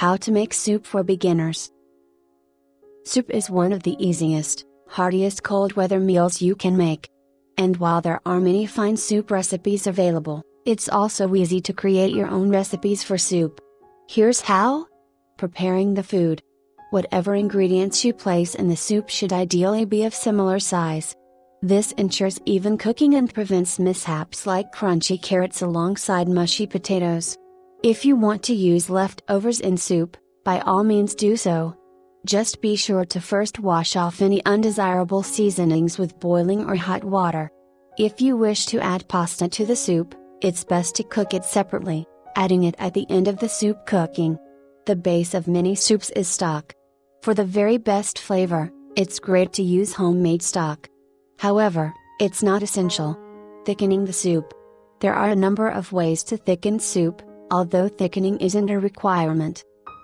How to make soup for beginners. Soup is one of the easiest, heartiest cold weather meals you can make. And while there are many fine soup recipes available, it's also easy to create your own recipes for soup. Here's how. Preparing the food. Whatever ingredients you place in the soup should ideally be of similar size. This ensures even cooking and prevents mishaps like crunchy carrots alongside mushy potatoes. If you want to use leftovers in soup, by all means do so. Just be sure to first wash off any undesirable seasonings with boiling or hot water. If you wish to add pasta to the soup, it's best to cook it separately, adding it at the end of the soup cooking. The base of many soups is stock. For the very best flavor, it's great to use homemade stock. However, it's not essential. Thickening the soup. There are a number of ways to thicken soup, although thickening isn't a requirement.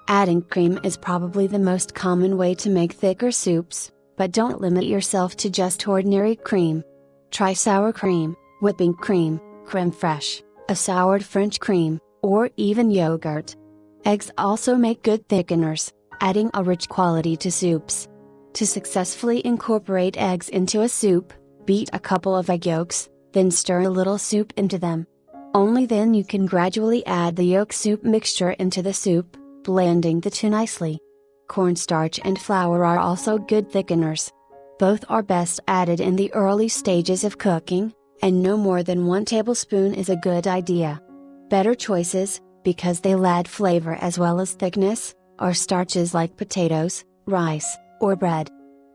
Adding cream is probably the most common way to make thicker soups, but don't limit yourself to just ordinary cream. Try sour cream, whipping cream, creme fraiche, a soured French cream, or even yogurt. Eggs also make good thickeners, adding a rich quality to soups. To successfully incorporate eggs into a soup, beat a couple of egg yolks, then stir a little soup into them. Only then you can gradually add the yolk soup mixture into the soup, blending the two nicely. Cornstarch and flour are also good thickeners. Both are best added in the early stages of cooking, and no more than 1 tablespoon is a good idea. Better choices, because they'll add flavor as well as thickness, are starches like potatoes, rice, or bread.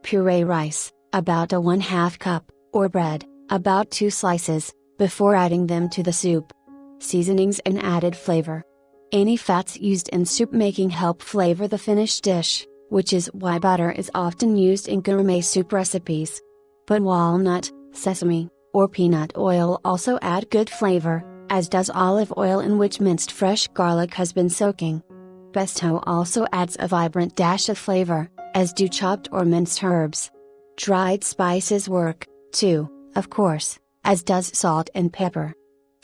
Puree rice, about a 1/2 cup, or bread, about 2 slices, before adding them to the soup. Seasonings and added flavor. Any fats used in soup making help flavor the finished dish, which is why butter is often used in gourmet soup recipes. But walnut, sesame, or peanut oil also add good flavor, as does olive oil in which minced fresh garlic has been soaking. Pesto also adds a vibrant dash of flavor, as do chopped or minced herbs. Dried spices work, too, of course, as does salt and pepper.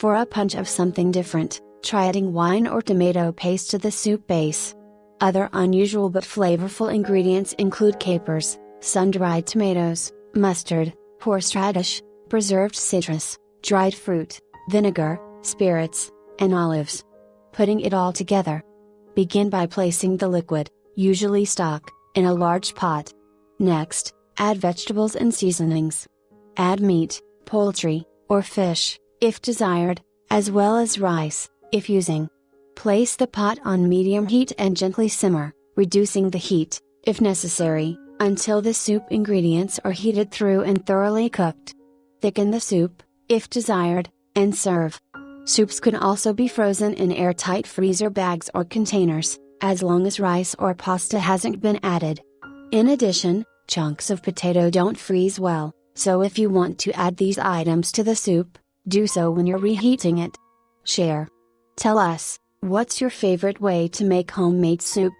For a punch of something different, try adding wine or tomato paste to the soup base. Other unusual but flavorful ingredients include capers, sun-dried tomatoes, mustard, horseradish, preserved citrus, dried fruit, vinegar, spirits, and olives. Putting it all together. Begin by placing the liquid, usually stock, in a large pot. Next, add vegetables and seasonings. Add meat, poultry, or fish, if desired, as well as rice, if using. Place the pot on medium heat and gently simmer, reducing the heat, if necessary, until the soup ingredients are heated through and thoroughly cooked. Thicken the soup, if desired, and serve. Soups can also be frozen in airtight freezer bags or containers, as long as rice or pasta hasn't been added. In addition, chunks of potato don't freeze well, so if you want to add these items to the soup, do so when you're reheating it. Share. Tell us, what's your favorite way to make homemade soup?